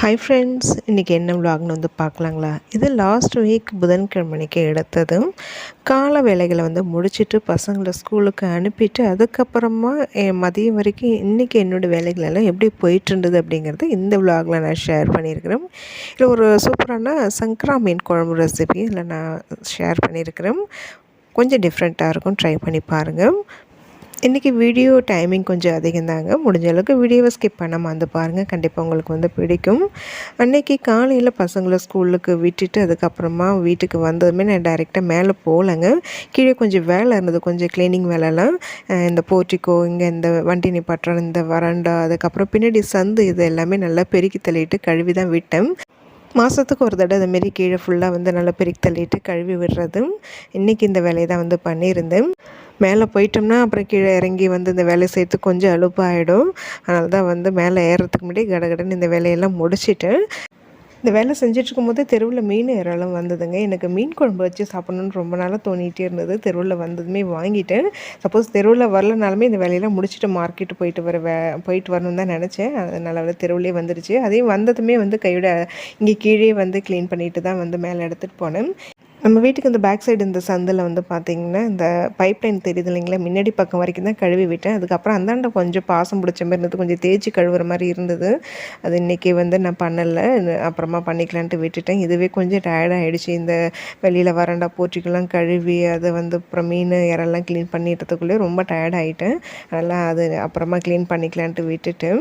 Hi friends, இன்றைக்கி என்ன விலாக்னு வந்து பார்க்கலாங்களா? இது லாஸ்ட் வீக் புதன்கிழமைக்கு எடுத்தது. கால வேலைகளை வந்து முடிச்சுட்டு பசங்களை ஸ்கூலுக்கு அனுப்பிட்டு அதுக்கப்புறமா மதியம் வரைக்கும் இன்றைக்கி என்னோடய வேலைகளெல்லாம் எப்படி போயிட்டுருந்தது அப்படிங்கிறது இந்த விலாகில் நான் ஷேர் பண்ணியிருக்கிறேன். இல்லை ஒரு சூப்பரான சங்கரா மீன் குழம்பு ரெசிபி இதில் நான் ஷேர் பண்ணியிருக்கிறேன். கொஞ்சம் டிஃப்ரெண்ட்டாக இருக்கும், ட்ரை பண்ணி பாருங்கள். இன்றைக்கி வீடியோ டைமிங் கொஞ்சம் அதிகம்தாங்க. முடிஞ்ச அளவுக்கு வீடியோவை ஸ்கிப் பண்ணாமல் வந்து பாருங்கள், கண்டிப்பாக உங்களுக்கு வந்து பிடிக்கும். அன்றைக்கி காலையில் பசங்களை ஸ்கூலுக்கு விட்டுட்டு அதுக்கப்புறமா வீட்டுக்கு வந்ததுமே நான் டைரெக்டாக மேலே போகலைங்க. கீழே கொஞ்சம் வேலை இருந்தது, கொஞ்சம் க்ளீனிங் வேலைலாம். இந்த போர்ட்டிக்கோ, இங்கே இந்த வண்டி நிப்பாட்டுற இந்த வராண்டா, அதுக்கப்புறம் பின்னாடி சந்து, இது எல்லாமே நல்லா பெருக்கி தள்ளிட்டு கழுவி தான் விட்டேன். மாதத்துக்கு ஒரு தடவை அதுமாரி கீழே ஃபுல்லாக வந்து நல்லா பெருக்கி தள்ளிட்டு கழுவி விடுறது. இன்றைக்கி இந்த வேலையை தான் வந்து பண்ணியிருந்தேன். மேலே போயிட்டோம்னா அப்புறம் கீழே இறங்கி வந்து இந்த வேலையை செய்யறதுக்கு கொஞ்சம் அலுப்பாகிடும். அதனால தான் வந்து மேலே ஏறுறதுக்கு முன்னாடி கடகடன்னு இந்த வேலையெல்லாம் முடிச்சுட்டு இந்த வேலை செஞ்சிட்ருக்கும்போது தெருவில் மீன் இறாலும் வந்ததுங்க. எனக்கு மீன் குழம்பு வச்சு சாப்பிட்ணுன்னு ரொம்ப நாளாக தோணிகிட்டே இருந்தது. தெருவில் வந்ததுமே வாங்கிட்டேன். சப்போஸ் தெருவில் வரலனாலுமே இந்த வேலையெல்லாம் முடிச்சுட்டு மார்க்கெட்டு போயிட்டு வரணுன்னு தான் நினச்சேன். அதனால் தெருவிலே வந்துடுச்சு. அதையும் வந்ததுமே வந்து கையோட இங்கே கீழே வந்து க்ளீன் பண்ணிட்டு தான் வந்து மேலே எடுத்துகிட்டு போனேன். நம்ம வீட்டுக்கு இந்த பேக் சைடு இந்த சந்தில் வந்து பார்த்திங்கன்னா இந்த பைப் லைன் தெரியுது இல்லைங்களா, முன்னாடி பக்கம் வரைக்கும் தான் கழுவி விட்டேன். அதுக்கப்புறம் அந்தாண்ட கொஞ்சம் பாசம் பிடிச்ச மாதிரி இருந்தது, கொஞ்சம் தேய்ச்சி கழுவுற மாதிரி இருந்தது. அது இன்றைக்கி வந்து நான் பண்ணலை, அப்புறமா பண்ணிக்கலான்ட்டு விட்டுட்டேன். இதுவே கொஞ்சம் டயர்டாகிடுச்சு. இந்த வெளியில் வராண்டா போர்ட்டிக்கெல்லாம் கழுவி அதை வந்து அப்புறம் மீன் இறெல்லாம் க்ளீன் பண்ணிட்டதுக்குள்ளே ரொம்ப டயர்டாகிட்டேன். அதனால் அது அப்புறமா க்ளீன் பண்ணிக்கலான்ட்டு விட்டுட்டு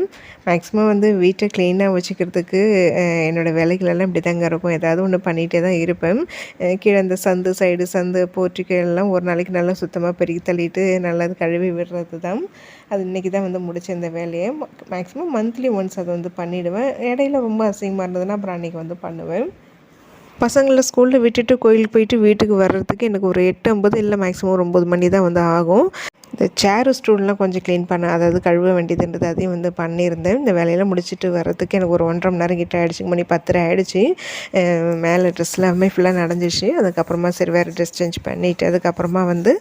மேக்ஸிமம் வந்து வீட்டை க்ளீனாக வச்சுக்கிறதுக்கு என்னோடய வேலைகளெல்லாம் இப்படி தாங்க இருக்கும். ஏதாவது ஒன்று பண்ணிகிட்டே தான் இருப்பேன். அந்த சந்து சைடு சந்து போர்ட்டிக்கோ எல்லாம் ஒரு நாளைக்கு நல்லா சுத்தமாக பெருக்கி தள்ளிட்டு நல்லா கழுவி விடுறது தான். அது இன்றைக்கி தான் வந்து முடித்த இந்த வேலையை. மேக்ஸிமம் மந்த்லி ஒன்ஸ் அதை வந்து பண்ணிவிடுவேன். இடையில ரொம்ப அசிங்கமாக இருந்ததுன்னா அப்புறம் அன்றைக்கி வந்து பண்ணுவேன். பசங்களை ஸ்கூலில் விட்டுட்டு கோயிலுக்கு போயிட்டு வீட்டுக்கு வர்றதுக்கு எனக்கு ஒரு 8:50 இல்லை மேக்ஸிமம் ஒரு 9 மணி தான் வந்து ஆகும். இந்த சேரு ஸ்டூல்லாம் கொஞ்சம் க்ளீன் அதாவது கழுவ வேண்டியதுன்றது அதையும் வந்து பண்ணியிருந்தேன். இந்த வேலையெல்லாம் முடிச்சுட்டு வர்றதுக்கு எனக்கு ஒரு 1.5 மணி நேரம் கிட்ட ஆகிடுச்சு. மணி 10:30 ஆகிடுச்சு. மேலே ட்ரெஸ் எல்லாமே ஃபுல்லாக நனைஞ்சிச்சு. அதுக்கப்புறமா சரி வேறு ட்ரெஸ் சேஞ்ச் பண்ணிவிட்டு அதுக்கப்புறமா வந்து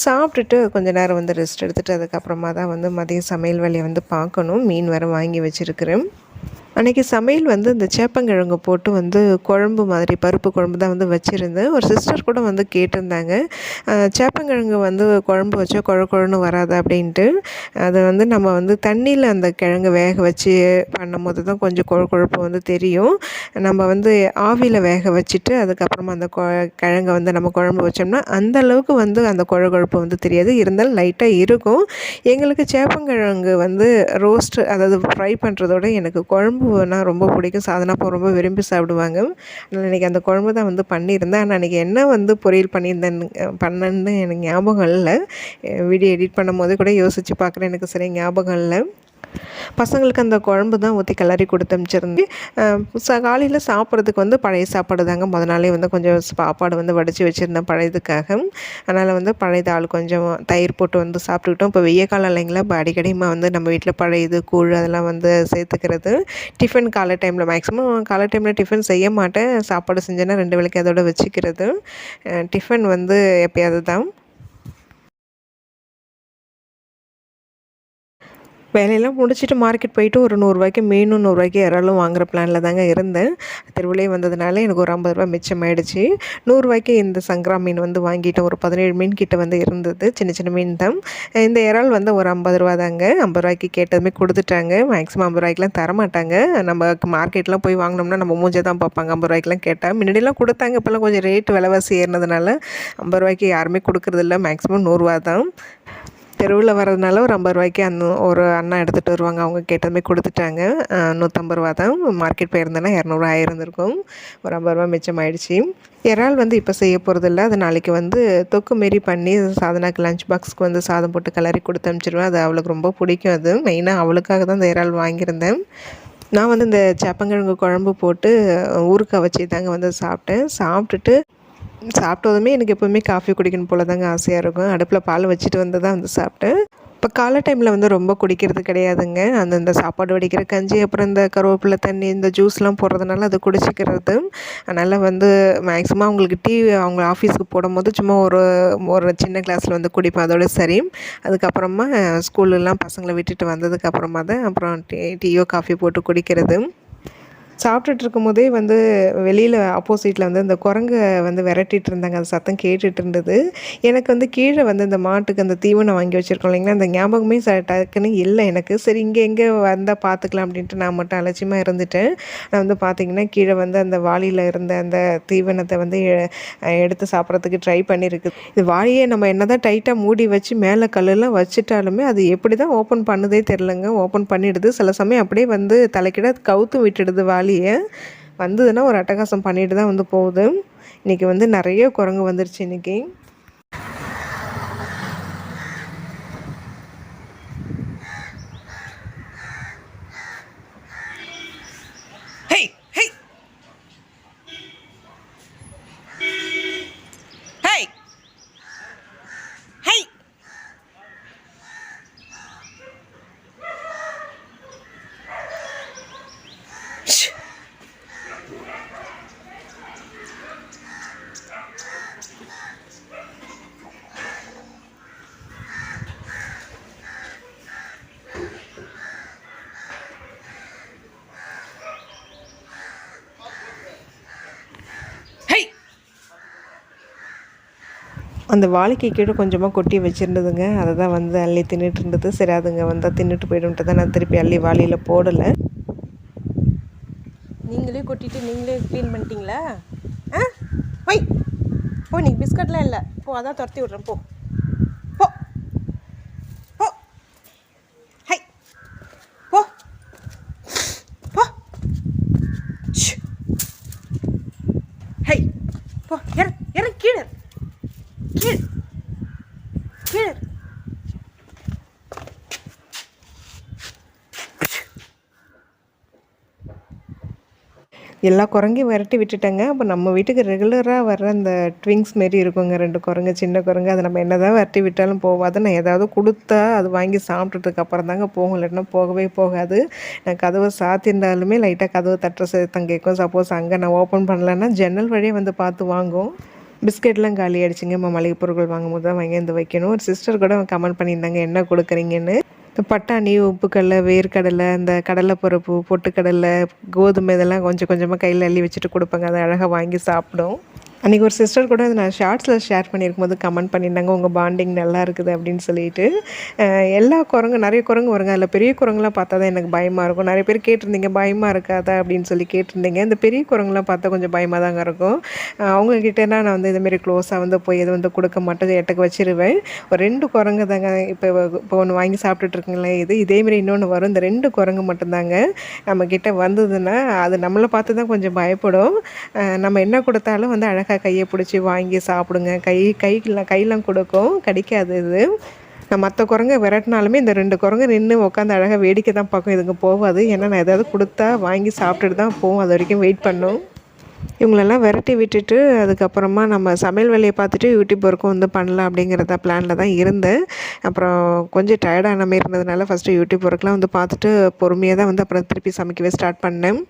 சாப்பிட்டுட்டு கொஞ்சம் நேரம் வந்து ரெஸ்ட் எடுத்துகிட்டு அதுக்கப்புறமா தான் வந்து மதியம் சமையல் வேலையை வந்து பார்க்கணும். மீன் வேறு வாங்கி வச்சுருக்கிறேன். அன்றைக்கி சமையல் வந்து இந்த சேப்பங்கிழங்கு போட்டு வந்து குழம்பு மாதிரி பருப்பு குழம்பு தான் வந்து வச்சுருந்தேன். ஒரு சிஸ்டர் கூட வந்து கேட்டிருந்தாங்க, சேப்பங்கிழங்கு வந்து குழம்பு வச்சா குழன்னு வராது அப்படின்ட்டு. அதை வந்து நம்ம வந்து தண்ணியில் அந்த கிழங்கு வேக வச்சு பண்ணும்போது தான் கொஞ்சம் கொழுப்பு வந்து தெரியும். நம்ம வந்து ஆவியில் வேக வச்சுட்டு அதுக்கப்புறமா அந்த கிழங்கை வந்து நம்ம குழம்பு வச்சோம்னா அந்த அளவுக்கு வந்து அந்த கொழுப்பு வந்து தெரியாது. இருந்தாலும் லைட்டாக இருக்கும். எங்களுக்கு சேப்பங்கிழங்கு வந்து ரோஸ்ட், அதாவது ஃப்ரை பண்ணுறதோட எனக்கு குழம்புனா ரொம்ப பிடிக்கும். சாதனா அப்போ ரொம்ப விரும்பி சாப்பிடுவாங்க. அதனால் இன்றைக்கி அந்த குழம்பு தான் வந்து பண்ணியிருந்தேன். ஆனால் அன்றைக்கி என்ன வந்து பொரியல் பண்ணேன்னு எனக்கு ஞாபகம் இல்லை. வீடியோ எடிட் பண்ணும்போது கூட யோசித்து பார்க்குறேன், எனக்கு சரியாக ஞாபகம் இல்லை. பசங்களுக்கு அந்த குழம்பு தான் ஊற்றி கிளறி கொடுத்து அனுப்பிச்சிருந்தேன். காலையில் சாப்பிட்றதுக்கு வந்து பழைய சாப்பாடு தாங்க. முத நாளே வந்து கொஞ்சம் சாப்பாடு வந்து வடித்து வச்சுருந்தேன் பழையதுக்காக. அதனால் வந்து பழைய ஆள் கொஞ்சம் தயிர் போட்டு வந்து சாப்பிட்டுக்கிட்டோம். இப்போ வெய்ய காலம் இல்லைங்களா, இப்போ அடிக்கடிமா வந்து நம்ம வீட்டில் பழையது கூழ் அதெல்லாம் வந்து சேர்த்துக்கிறது. டிஃபன் காலை டைமில் மேக்ஸிமம் காலை டைமில் டிஃபன் செய்ய மாட்டேன். சாப்பாடு செஞ்சேன்னா 2 வேளைக்கு அதோட வச்சுக்கிறது. டிஃபன் வந்து எப்பயாவது தான். வேலையெல்லாம் முடிச்சுட்டு மார்க்கெட் போயிட்டு ஒரு 100 ரூபாய்க்கு மீனும் 100 ரூபாய்க்கு இறாலும் வாங்குகிற பிளானில் தாங்க இருந்தேன். தெருவிலே வந்ததுனால எனக்கு ஒரு 50 ரூபா மிச்சமாயிடுச்சு. 100 ரூபாய்க்கு இந்த சங்கரா மீன் வந்து வாங்கிட்டேன். ஒரு 17 மீன் கிட்ட வந்து இருந்தது. சின்ன சின்ன மீன் தான். இந்த இறால் வந்து ஒரு 50 ரூபா தாங்க. 50 ரூபாய்க்கு கேட்டதுமே கொடுத்துட்டாங்க. மேக்ஸிமம் 50 ரூபாய்க்குலாம் தரமாட்டாங்க. நம்ம மார்க்கெட்லாம் போய் வாங்கினோம்னா நம்ம மூஞ்சை தான் பார்ப்பாங்க. 50 ரூபாய்க்குலாம் கேட்டால் முன்னாடிலாம் கொடுத்தாங்க. இப்போல்லாம் கொஞ்சம் ரேட்டு விலைவாசி ஏறினதுனால 50 ரூபாய்க்கு யாருமே கொடுக்குறதில்ல. மேக்ஸிமம் 100 ரூபா தான். தெருவில் வர்றதுனால ஒரு 50 ரூபாய்க்கு ஒரு அண்ணா எடுத்துகிட்டு வருவாங்க. அவங்க கேட்டதுமே கொடுத்துட்டாங்க. 150 ரூபா தான். மார்க்கெட் போயிருந்தேன்னா 200 ஆயிருந்திருக்கும். ஒரு 50 ரூபா மிச்சமாயிடுச்சு. இறால் வந்து இப்போ செய்ய போகிறதில்ல. அது நாளைக்கு வந்து தொக்கு மாரி பண்ணி சாதனாக்கு லஞ்ச் பாக்ஸ்க்கு வந்து சாதம் போட்டு கிளறி கொடுத்து அனுப்பிச்சிடுவேன். அது அவளுக்கு ரொம்ப பிடிக்கும். அது மெயினாக அவளுக்காக தான் இந்த இறால் வாங்கியிருந்தேன். நான் வந்து இந்த சேப்பங்கிழங்கு குழம்பு போட்டு ஊறுகாய் வச்சு தாங்க வந்து சாப்பிட்டுட்டு சாப்பிட்டதுமே எனக்கு எப்போவுமே காஃபி குடிக்கணும் போல தாங்க ஆசையாக இருக்கும். அடுப்பில் பால் வச்சுட்டு வந்து தான் வந்து சாப்பிட்டேன். இப்போ காலை டைமில் வந்து ரொம்ப குடிக்கிறது கிடையாதுங்க. இந்த சாப்பாடு வடிக்கிற கஞ்சி, அப்புறம் இந்த கருவேப்பிலை தண்ணி, இந்த ஜூஸ்லாம் போடுறதுனால அது குடிச்சிக்கிறது. அதனால் வந்து மேக்ஸிமம் அவங்களுக்கு டீ அவங்க ஆஃபீஸுக்கு போடும்போது சும்மா ஒரு சின்ன கிளாஸில் வந்து குடிப்பேன், அதோட சரி. அதுக்கப்புறமா ஸ்கூலெலாம் பசங்களை விட்டுட்டு வந்ததுக்கப்புறமா தான் அப்புறம் டீயோ காஃபி போட்டு குடிக்கிறது. சாப்பிட்டுட்டு இருக்கும்போதே வந்து வெளியில் ஆப்போசிட்டில் வந்து இந்த குரங்க வந்து விரட்டிட்டு இருந்தாங்க. அந்த சத்தம் கேட்டுட்டு இருந்தது. எனக்கு வந்து கீழே வந்து இந்த மாட்டுக்கு அந்த தீவனம் வாங்கி வச்சுருக்கோம் இல்லைங்களா, அந்த ஞாபகமே டக்குன்னு இல்லை எனக்கு. சரி இங்கே எங்கே வந்தால் பார்த்துக்கலாம் அப்படின்ட்டு நான் மட்டும் அலட்சியமாக இருந்துட்டேன். நான் வந்து பார்த்திங்கன்னா கீழே வந்து அந்த வாளியில் இருந்த அந்த தீவனத்தை வந்து எடுத்து சாப்பிட்றதுக்கு ட்ரை பண்ணியிருக்கு. இது வாளியை நம்ம என்ன தான் டைட்டாக மூடி வச்சு மேலே கல்லெல்லாம் வச்சுட்டாலுமே அது எப்படி தான் ஓப்பன் பண்ணுதே தெரிலங்க. ஓப்பன் பண்ணிடுது. சில சமயம் அப்படியே வந்து தலைக்கிட கவுத்து விட்டுடுது வாளியை. வந்ததுன்னா ஒரு அட்டகாசம் பண்ணிட்டு தான் வந்து போகுது. இன்றைக்கி வந்து நிறைய குரங்கு வந்துருச்சு இன்றைக்கி. அந்த வாழைக்கு கீழே கொஞ்சமாக கொட்டி வச்சுருந்ததுங்க. அதை தான் வந்து அள்ளி தின்னுட்டு இருந்தது. சரி அதுங்க வந்தால் தின்னுட்டு போய்டும்ட்டு தான் நான் திருப்பி அள்ளி வாளியில் போடலை. நீங்களே கொட்டிட்டு நீங்களே க்ளீன் பண்ணிட்டீங்களா? போய் போ, நீ பிஸ்கட்லாம் இல்லை போ, அதான் துரத்தி விட்றேன் போ போ போ. ஹை போ போ. ஹை போ, இற கீழே கீழே கீழே. எல்லா குரங்கையும் விரட்டி விட்டுட்டேங்க. அப்போ நம்ம வீட்டுக்கு ரெகுலராக வர்ற அந்த ட்விங்ஸ் மாரி இருக்குங்க 2 குரங்கு, சின்ன குரங்கு. அதை நம்ம என்ன தான் விரட்டி விட்டாலும் போகாது. நான் ஏதாவது கொடுத்தா அது வாங்கி சாப்பிட்டுட்டுக்கு அப்புறம் தாங்க போகும், இல்லைன்னா போகவே போகாது. நான் கதவை சாத்திருந்தாலுமே லைட்டாக கதவை தட்டுற சத்தம் கேட்கும். சப்போஸ் அங்கே நான் ஓப்பன் பண்ணலன்னா ஜன்னல் வழியே வந்து பார்த்து வாங்கும். பிஸ்கெட்லாம் காலி ஆகிடுச்சிங்க. மளிகை பொருட்கள் வாங்கும்போது தான் வாங்கி வந்து வைக்கணும். ஒரு சிஸ்டர் கூட கமெண்ட் பண்ணியிருந்தாங்க என்ன கொடுக்குறீங்கன்னு. இந்த பட்டாணி, உப்புக்கடலை, வேர்க்கடலை, இந்த கடலைப்பருப்பு, பொட்டுக்கடலை, கோதுமை இதெல்லாம் கொஞ்சம் கொஞ்சமாக கையில் அள்ளி வச்சுட்டு கொடுப்பேங்க. அதை அழகாக வாங்கி சாப்பிடும். அன்றைக்கி ஒரு சிஸ்டர் கூட நான் ஷார்ட்ஸில் ஷேர் பண்ணியிருக்கும்போது கமெண்ட் பண்ணியிருந்தாங்க உங்கள் பாண்டிங் நல்லா இருக்குது அப்படின்னு சொல்லிட்டு. எல்லா குரங்கு நிறைய குரங்கு வருங்க. அதில் பெரிய குரங்குலாம் பார்த்தா தான் எனக்கு பயமாக இருக்கும். நிறைய பேர் கேட்டிருந்தீங்க பயமாக இருக்காதா அப்படின்னு சொல்லி கேட்டிருந்தீங்க. இந்த பெரிய குரங்குலாம் பார்த்தா கொஞ்சம் பயமாக தாங்க இருக்கும். அவங்கக்கிட்டனா நான் வந்து இதுமாரி க்ளோஸாக வந்து போய் எது வந்து கொடுக்க மாட்டேன், எட்டுக்கு வச்சிருவேன். ஒரு 2 குரங்கு தாங்க இப்போ ஒன்று வாங்கி சாப்பிட்டுட்ருக்குங்களே இதேமாரி இன்னொன்று வரும். இந்த 2 குரங்கு மட்டும்தாங்க நம்மக்கிட்ட வந்ததுன்னா அது நம்மளை பார்த்து தான் கொஞ்சம் பயப்படும். நம்ம என்ன கொடுத்தாலும் வந்து அழகாக கையை பிடிச்சி வாங்கி சாப்பிடுங்க. கையெல்லாம் கொடுக்கும், கடிக்காது இது. நான் மற்ற குரங்கை விரட்டினாலுமே இந்த 2 குரங்கு நின்று உட்காந்து அழகாக வேடிக்கை தான் பார்க்கும், இதுங்க போகாது. ஏன்னா நான் ஏதாவது கொடுத்தா வாங்கி சாப்பிட்டுட்டு தான் போவோம், அது வரைக்கும் வெயிட் பண்ணும். இவங்களெல்லாம் விரட்டி விட்டுட்டு அதுக்கப்புறமா நம்ம சமையல் வேலையை பார்த்துட்டு யூடியூப் ஒர்க்கும் வந்து பண்ணலாம் அப்படிங்கிறத பிளானில் தான் இருந்தேன். அப்புறம் கொஞ்சம் டயர்டான மாரி இருந்ததுனால ஃபஸ்ட்டு யூடியூப் ஒர்க்லாம் வந்து பார்த்துட்டு பொறுமையாக தான் வந்து அப்புறம் திருப்பி சமைக்கவே ஸ்டார்ட் பண்ணேன்.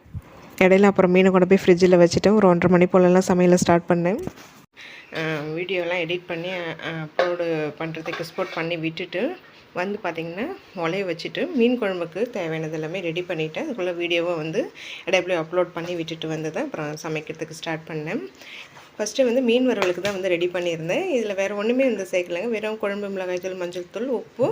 இடையில அப்புறம் மீனை கொண்டு போய் ஃப்ரிட்ஜில் வச்சுட்டேன். ஒரு 1:30 மணி போலலாம் சமையலை ஸ்டார்ட் பண்ணேன். வீடியோலாம் எடிட் பண்ணி அப்லோடு பண்ணுறதுக்கு எக்ஸ்போர்ட் பண்ணி விட்டுட்டு வந்து பார்த்திங்கன்னா உலைய வச்சுட்டு மீன் குழம்புக்கு தேவையானது எல்லாமே ரெடி பண்ணிவிட்டேன். அதுக்குள்ளே வீடியோவை வந்து இடையில அப்லோட் பண்ணி விட்டுட்டு வந்து தான் அப்புறம் சமைக்கிறதுக்கு ஸ்டார்ட் பண்ணேன். ஃபஸ்ட்டு வந்து மீன் வறுவலுக்கு தான் வந்து ரெடி பண்ணியிருந்தேன். இதில் வேறு ஒன்றுமே வந்து சேர்க்கலைங்க. வெறும் குழம்பு மிளகாய்த்தூள், மஞ்சள் தூள், உப்பு,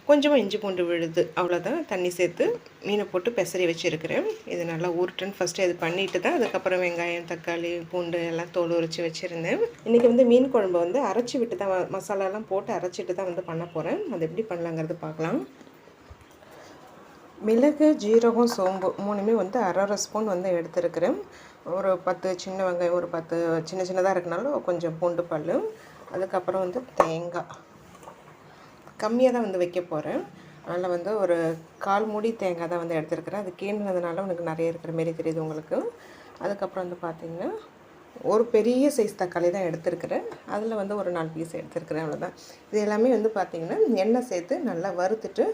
கொஞ்சமாக இஞ்சி பூண்டு விழுது, அவ்வளோதான். தண்ணி சேர்த்து மீனை போட்டு பெசரி வச்சுருக்கிறேன். இது நல்லா ஊருட்டுன்னு ஃபஸ்ட்டு இது பண்ணிவிட்டு தான் அதுக்கப்புறம் வெங்காயம், தக்காளி, பூண்டு எல்லாம் தோல் உரித்து வச்சுருந்தேன். இன்றைக்கி வந்து மீன் குழம்பு வந்து அரைச்சி விட்டு தான் மசாலாலாம் போட்டு அரைச்சிட்டு தான் வந்து பண்ண போகிறேன். அது எப்படி பண்ணலாங்கிறது பார்க்கலாம். மிளகு, ஜீரகம், சோம்பு 3மே வந்து 1/2 ஸ்பூன் வந்து எடுத்துருக்கிறேன். ஒரு 10 சின்ன வெங்காயம், ஒரு 10 சின்ன சின்னதாக இருக்கனாலும் கொஞ்சம் பூண்டு பல், அதுக்கப்புறம் வந்து தேங்காய் கம்மியாக தான் வந்து வைக்க போகிறேன். அதில் வந்து ஒரு 1/4 மூடி தேங்காய் தான் வந்து எடுத்துருக்கிறேன். அது கீழ்னதுனால உனக்கு நிறைய இருக்கிற மாரி தெரியுது உங்களுக்கு. அதுக்கப்புறம் வந்து பார்த்திங்கன்னா ஒரு பெரிய சைஸ் தக்காளி தான் எடுத்துருக்கிறேன். அதில் வந்து ஒரு 4 பீஸ் எடுத்துருக்கிறேன், அவ்வளோதான். இது எல்லாமே வந்து பார்த்திங்கன்னா எண்ணெய் சேர்த்து நல்லா வறுத்துட்டு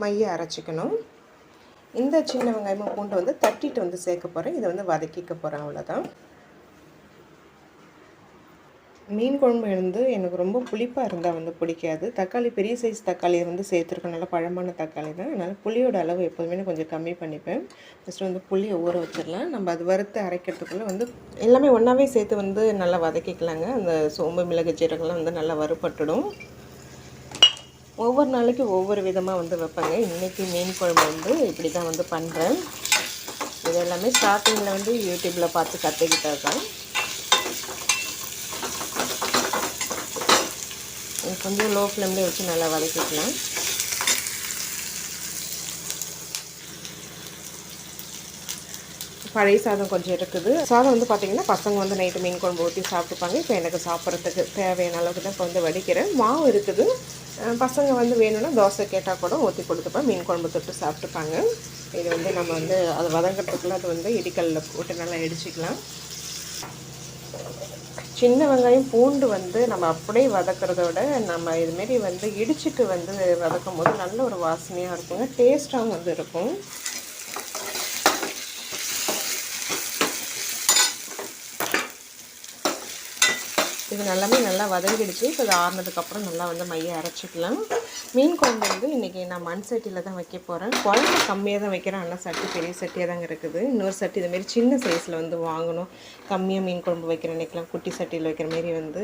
மைய அரைச்சிக்கணும். இந்த சின்ன வெங்காயமும் பூண்டு வந்து தட்டிட்டு வந்து சேர்க்க போகிறேன். இதை வந்து வதக்கிக்க போகிறேன், அவ்வளோதான். மீன் குழம்பு வந்து எனக்கு ரொம்ப புளிப்பாக இருந்தால் வந்து பிடிக்காது. தக்காளி பெரிய சைஸ் தக்காளியை வந்து சேர்த்துருக்கேன். நல்லா பழமான தக்காளி தான். அதனால் புளியோட அளவு எப்போதுமே நான் கொஞ்சம் கம்மி பண்ணிப்பேன். ஃபஸ்ட்டு வந்து புளியை ஊற வச்சிடலாம். நம்ம அது வறுத்து அரைக்கிறதுக்குள்ளே வந்து எல்லாமே ஒன்றாவே சேர்த்து வந்து நல்லா வதக்கிக்கலாங்க. அந்த சோம்பு, மிளகு, ஜீரகம்லாம் வந்து நல்லா வறுபட்டுடும். ஒவ்வொரு நாளைக்கு ஒவ்வொரு விதமாக வந்து வைப்பேங்க. இன்றைக்கி மீன் குழம்பு வந்து இப்படி தான் வந்து பண்ணுறேன். இது எல்லாமே ஸ்டார்டிங்கில் வந்து யூடியூப்பில் பார்த்து கற்றுக்கிட்டது தான். கொஞ்சம் லோ ஃப்ளேம்லேயே வச்சு நல்லா வதக்கிக்கலாம். பழைய சாதம் கொஞ்சம் இருக்குது. சாதம் வந்து பார்த்திங்கன்னா பசங்க வந்து நைட்டு மீன் குழம்பு ஊற்றி சாப்பிட்டுப்பாங்க. இப்போ எனக்கு சாப்பிட்றதுக்கு தேவையான அளவுக்கு தான் இப்போ வந்து வடிக்கிறேன். மாவு இருக்குது. பசங்க வந்து வேணும்னா தோசை கேட்டால் கூட ஊற்றி கொடுத்துப்பேன். மீன் குழம்பு தொட்டு சாப்பிட்டுப்பாங்க. இது வந்து நம்ம வந்து அதை வதங்கிறதுக்குள்ள அது வந்து இடிக்கல்லில் போட்டு நல்லா இடிச்சிக்கலாம். சின்ன வெங்காயம், பூண்டு வந்து நம்ம அப்படியே வதக்கிறத விட நம்ம இதுமாரி வந்து இடிச்சிட்டு வந்து வதக்கும் போது நல்ல ஒரு வாசனையாக இருக்குங்க. டேஸ்ட்டாகவும் வந்து இருக்கும். இது நல்லா வதங்கிடுச்சு. இப்போ அது ஆறுனதுக்கப்புறம் நல்லா வந்து மையை அரைச்சிக்கலாம். மீன் குழம்பு வந்து இன்றைக்கி நான் மண் சட்டியில் தான் வைக்க போகிறேன். குழம்பு கம்மியாக தான் வைக்கிறேன். ஆனால் சட்டி பெரிய சட்டியாக தாங்க இருக்குது. இன்னொரு சட்டி இதுமாரி சின்ன சைஸில் வந்து வாங்கணும். கம்மியாக மீன் குழம்பு வைக்கிற அன்றைக்கெலாம் குட்டி சட்டியில் வைக்கிற மாரி வந்து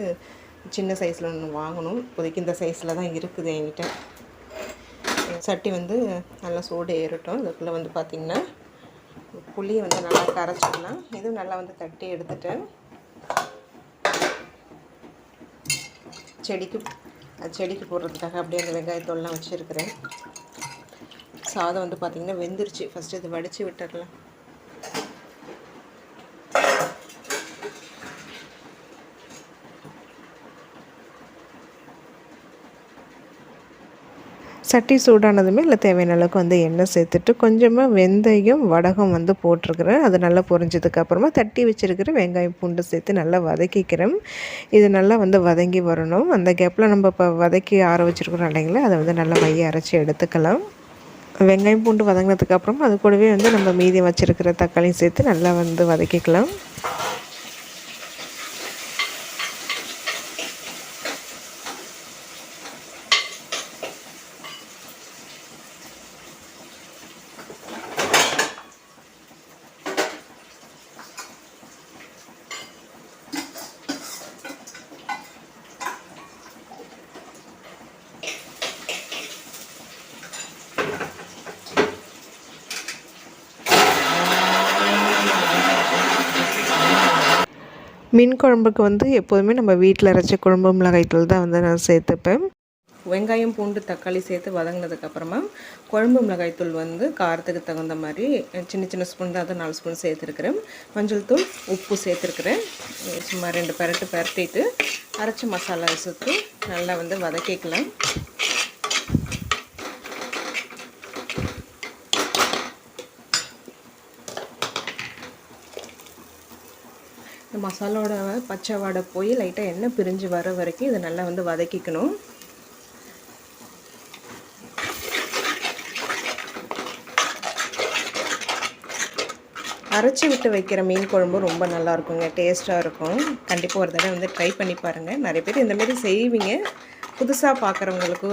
சின்ன சைஸில் ஒன்று வாங்கணும். இப்போதைக்கு இந்த சைஸில் தான் இருக்குது என்கிட்ட. சட்டி வந்து நல்லா சூடு ஏறட்டும். அதுக்குள்ளே வந்து பார்த்திங்கன்னா புளியை வந்து நல்லா கரைச்சிக்கலாம். இதுவும் நல்லா வந்து தட்டி எடுத்துட்டேன். செடிக்கு போடுறதுக்காக அப்படியே அந்த வெங்காயத்தோல்லாம் வச்சுருக்கிறேன். சாதம் வந்து பார்த்திங்கன்னா வெந்துருச்சு. ஃபஸ்ட்டு இது வடித்து விட்டுடலாம். சட்டி சூடானதுமே இல்லை தேவையான அளவுக்கு வந்து எண்ணெய் சேர்த்துட்டு கொஞ்சமாக வெந்தயம், வடகம் வந்து போட்டிருக்கிறேன். அது நல்லா பொரிஞ்சதுக்கப்புறமா தட்டி வச்சுருக்கிற வெங்காயம், பூண்டு சேர்த்து நல்லா வதக்கிக்கிறேன். இது நல்லா வந்து வதங்கி வரணும். அந்த கேப்பில் நம்ம இப்போ வதக்கி ஆற வச்சுருக்கிறோம் இல்லைங்களா, அதை வந்து நல்லா மைய அரைச்சி எடுத்துக்கலாம். வெங்காயம், பூண்டு வதங்கினதுக்கப்புறம் அது கூடவே வந்து நம்ம மீதி வச்சுருக்கிற தக்காளியும் சேர்த்து நல்லா வந்து வதக்கிக்கலாம். மீன் குழம்புக்கு வந்து எப்போதுமே நம்ம வீட்டில் அரைச்ச குழம்பு மிளகாய்த்தூள் தான் வந்து நான் சேர்த்துப்பேன். வெங்காயம், பூண்டு, தக்காளி சேர்த்து வதங்கினதுக்கப்புறமா குழம்பு மிளகாய்த்தூள் வந்து காரத்துக்கு தகுந்த மாதிரி சின்ன சின்ன ஸ்பூன் தான், அதை 4 ஸ்பூன் சேர்த்துருக்குறேன். மஞ்சள் தூள், உப்பு சேர்த்துருக்குறேன். சும்மா 2 பெரட்டு பெரட்டிட்டு அரைச்ச மசாலா சேர்த்து நல்லா வந்து வதக்கிக்கலாம். இந்த மசாலோட பச்சை வாடை போய் லைட்டாக எண்ணெய் பிரிஞ்சு வர வரைக்கும் இதை நல்லா வந்து வதக்கிக்கணும். அரைச்சி விட்டு வைக்கிற மீன் குழம்பு ரொம்ப நல்லாயிருக்குங்க, டேஸ்ட்டாக இருக்கும். கண்டிப்பாக ஒரு தடவை வந்து ட்ரை பண்ணி பாருங்கள். நிறைய பேர் இந்தமாரி செய்வீங்க. புதுசாக பார்க்குறவங்களுக்கு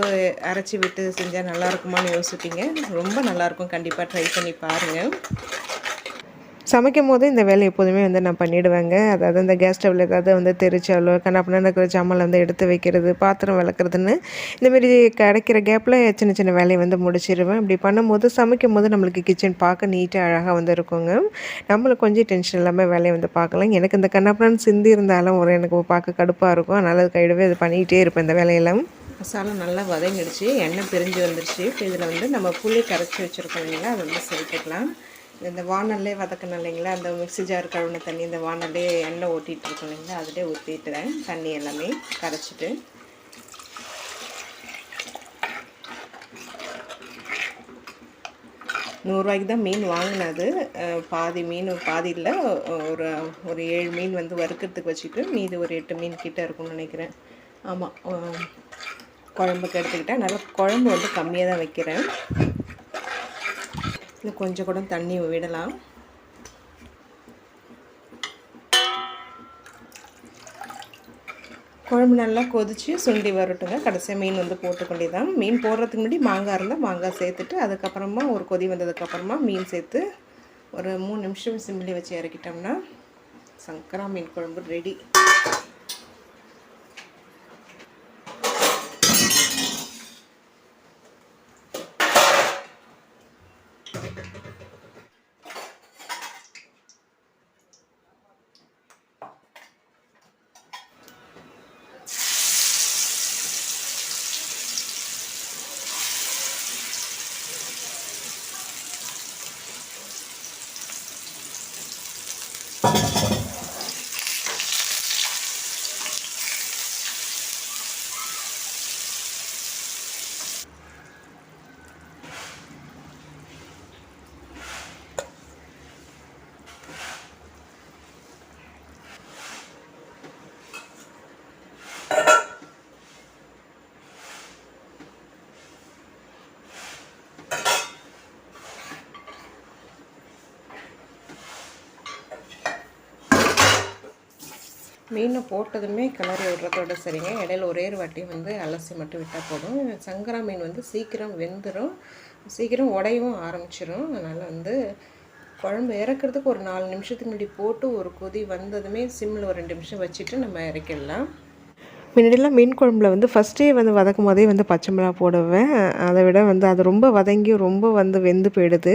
அரைச்சி விட்டு செஞ்சால் நல்லாயிருக்குமான்னு யோசிப்பீங்க. ரொம்ப நல்லாயிருக்கும். கண்டிப்பாக ட்ரை பண்ணி பாருங்கள். சமைக்கும் போது இந்த வேலை எப்போதுமே வந்து நான் பண்ணிவிடுவேங்க. அதாவது இந்த கேஸ் ஸ்டவ்வில் ஏதாவது வந்து தெரிச்சாலோ கண்ணாப்பின்னு இருக்கிற ஜாமான்ல வந்து எடுத்து வைக்கிறது, பாத்திரம் விளக்குறதுன்னு இந்தமாரி கிடைக்கிற கேப்பில் சின்ன சின்ன வேலையை வந்து முடிச்சிடுவேன். இப்படி பண்ணும்போது சமைக்கும் போது நம்மளுக்கு கிச்சன் பார்க்க நீட்டாக அழகாக வந்து இருக்குங்க. நம்மளுக்கு கொஞ்சம் டென்ஷன் இல்லாமல் வேலையை வந்து பார்க்கலாம். எனக்கு இந்த கண்ணாப்பின்னு சிந்தி இருந்தாலும் எனக்கு பார்க்க கடுப்பாக இருக்கும். அதனால் அது கையிடவே அது பண்ணிகிட்டே இருப்பேன் இந்த வேலையெல்லாம். மசாலா நல்லா வதங்கிடுச்சு, எண்ணெய் பிரிஞ்சு வந்துடுச்சு. இப்போ இதில் வந்து நம்ம புளி கரைச்சி வச்சுருக்கோம் இல்லைங்களா, அதை வந்து சேர்த்துக்கலாம். இந்த வானல்லே வதக்கணும் இல்லைங்களா, அந்த மிக்ஸி ஜார் கழுவின தண்ணி இந்த வானல்லே எண்ணெய் ஓட்டிகிட்டு இருக்கோம் இல்லைங்களா, அதிலே ஊற்றிட்டுறேன் தண்ணி எல்லாமே கரைச்சிட்டு. ₹100 தான் மீன் வாங்கினது. பாதி மீன் பாதி இல்லை, ஒரு 7 மீன் வந்து வறுக்கிறதுக்கு வச்சுட்டு மீதி ஒரு 8 மீன் கிட்டே இருக்கும்னு நினைக்கிறேன். ஆமாம், குழம்புக்கு எடுத்துக்கிட்டேன். நல்லா குழம்பு வந்து கம்மியாக தான் வைக்கிறேன். இன்னும் கொஞ்சம் கூட தண்ணி விடலாம். குழம்பு நல்லா கொதித்து சுண்டி வரட்டுங்க. கடைசியாக மீன் வந்து போட்டுக்கொண்டே தான். மீன் போடுறதுக்கு முன்னாடி மாங்காய் இருந்தால் மாங்காய் சேர்த்துட்டு அதுக்கப்புறமா ஒரு கொதி வந்ததுக்கப்புறமா மீன் சேர்த்து ஒரு 3 நிமிஷம் சிம்மில் வச்சு இறக்கிட்டோம்னா சங்கரா மீன் குழம்பு ரெடி. மீனை போட்டதுமே கிளறி விடுறதோட சரிங்க. இடையில ஒரே ஒரு வாட்டி வந்து அலசி மட்டும் விட்டால் போதும். சங்கரா மீன் வந்து சீக்கிரம் வெந்துடும், சீக்கிரம் உடையவும் ஆரம்பிச்சிடும். அதனால் வந்து குழம்பு இறக்கிறதுக்கு ஒரு 4 நிமிஷத்துக்கு முன்னாடி போட்டு ஒரு கொதி வந்ததுமே சிம்மில் ஒரு 2 நிமிஷம் வச்சுட்டு நம்ம இறக்கிடலாம். முன்னாடிலாம் மீன் குழம்புல வந்து ஃபஸ்ட்டே வந்து வதக்கும் போதே வந்து பச்சை மிளகா போடுவேன். அதை விட வந்து அது ரொம்ப வதங்கி ரொம்ப வந்து வெந்து போயிடுது.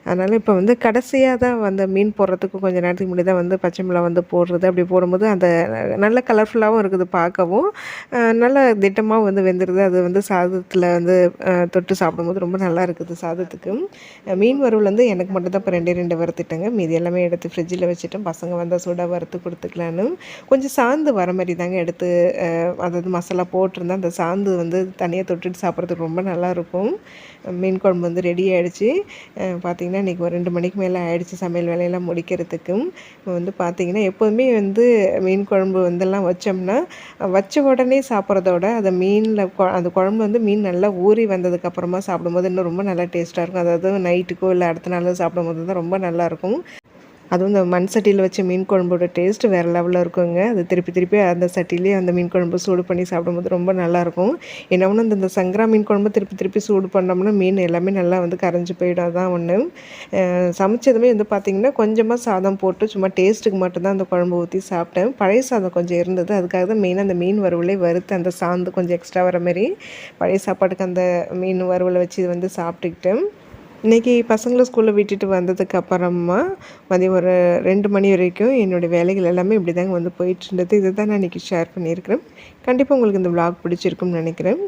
அதனால் இப்போ வந்து கடைசியாக தான் வந்து மீன் போடுறதுக்கு கொஞ்சம் நேரத்துக்கு முன்னாடி தான் வந்து பச்சை மிளகா வந்து போடுறது. அப்படி போடும்போது அந்த நல்ல கலர்ஃபுல்லாகவும் இருக்குது பார்க்கவும், நல்ல திட்டமாகவும் வந்து வெந்துடுது. அது வந்து சாதத்தில் வந்து தொட்டு சாப்பிடும்போது ரொம்ப நல்லா இருக்குது சாதத்துக்கு. மீன் வறுவல் வந்து எனக்கு மட்டும் தான் இப்போ 2 வறுத்துட்டேங்க. மீதி எல்லாமே எடுத்து ஃப்ரிட்ஜில் வச்சுட்டேன். பசங்க வந்தால் சூடாக வறுத்து கொடுத்துக்கலான்னு. கொஞ்சம் சாந்து வர மாதிரி தாங்க எடுத்து அதாவது மசாலா போட்டிருந்தேன். அந்த சாந்து வந்து தனியாக தொட்டுட்டு சாப்பிட்றதுக்கு ரொம்ப நல்லாயிருக்கும். மீன் குழம்பு வந்து ரெடி ஆகிடுச்சு. பார்த்திங்கன்னா இன்றைக்கி ஒரு 2 மணிக்கு மேலே ஆகிடுச்சு சமையல் வேலையெல்லாம் முடிக்கிறதுக்கும். வந்து பார்த்திங்கன்னா எப்போதுமே வந்து மீன் குழம்பு வந்தெல்லாம் வச்சோம்னா வச்ச உடனே சாப்பிட்றதோட அதை மீனில் அந்த குழம்பு வந்து மீன் நல்லா ஊறி வந்ததுக்கப்புறமா சாப்பிடும்போது இன்னும் ரொம்ப நல்லா டேஸ்ட்டாக இருக்கும். அதாவது நைட்டுக்கோ இல்லை அடுத்த நாளோ சாப்பிடும்போது தான் ரொம்ப நல்லாயிருக்கும். அதுவும் இந்த மண் சட்டியில் வச்ச மீன் குழம்போட டேஸ்ட்டு வேறு லெவலில் இருக்குங்க. அது திருப்பி அந்த சட்டிலே அந்த மீன் குழம்பு சூடு பண்ணி சாப்பிடும்போது ரொம்ப நல்லாயிருக்கும். என்ன ஒன்று இந்த சங்கரா மீன் குழம்பு திருப்பி சூடு பண்ணோம்னா மீன் எல்லாமே நல்லா வந்து கரைஞ்சி போயிடும். அதான் ஒன்று. சமைச்சதுமே வந்து பார்த்திங்கன்னா கொஞ்சமாக சாதம் போட்டு சும்மா டேஸ்ட்டுக்கு மட்டும்தான் அந்த குழம்பு ஊற்றி சாப்பிட்டேன். பழைய சாதம் கொஞ்சம் இருந்தது. அதுக்காக தான் மெயினாக அந்த மீன் வறுவலே வறுத்து அந்த சாந்து கொஞ்சம் எக்ஸ்ட்ரா வர மாதிரி பழைய சாப்பாட்டுக்கு அந்த மீன் வறுவலை வச்சு வந்து சாப்பிட்டுக்கிட்டேன். இன்றைக்கி பசங்களை ஸ்கூலில் விட்டுட்டு வந்ததுக்கு அப்புறமா மதியம் ஒரு 2 மணி வரைக்கும் என்னுடைய வேலைகள் எல்லாமே இப்படி தாங்க வந்து போயிட்டுருந்தது. இதை தான் நான் இன்றைக்கி ஷேர் பண்ணியிருக்கிறேன். கண்டிப்பாக உங்களுக்கு இந்த விளாக் பிடிச்சிருக்கும்னு நினைக்கிறேன்.